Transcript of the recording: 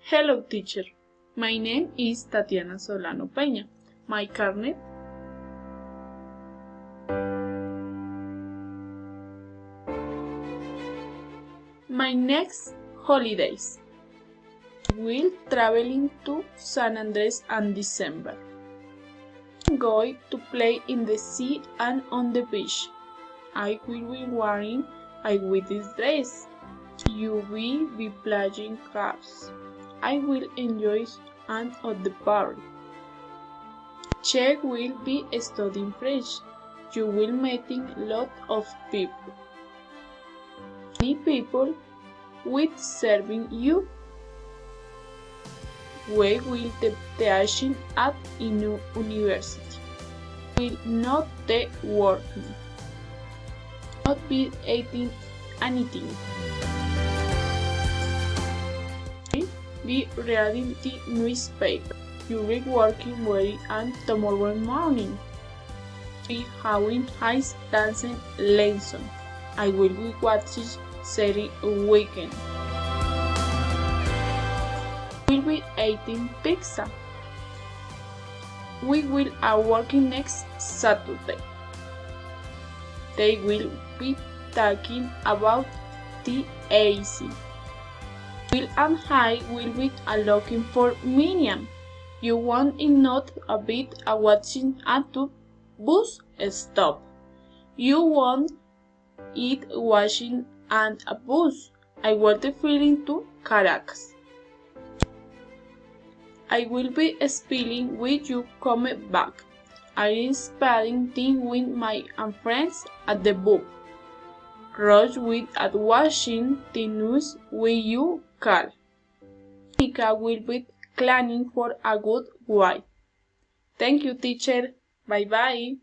Hello, teacher. My name is Tatiana Solano Peña. My carnet. My next holidays. Will traveling to San Andres in December. Going to play in the sea and on the beach. I will be wearing a white dress. You will be playing cards. I will enjoy and at the party. Che will be studying French. You will meeting lot of people. Many people will serving you. We will be teaching at university. Will not be working. Not be eating anything. Be reading the newspaper. You will be working very and tomorrow morning. Be having high dancing lesson. I will be watching series weekend. We will be eating pizza. We will are working next Saturday. They will be talking about the AC. Will and I will be looking for Minion. You want it not a bit a watching at the bus stop. You want it watching and a bus. I want the feeling to Caracas. I will be spilling with you coming back. I am spending time with my friends at the book. Rush with at watching the news with you, Carl. Nika will be planning for a good wife. Thank you, teacher. Bye bye.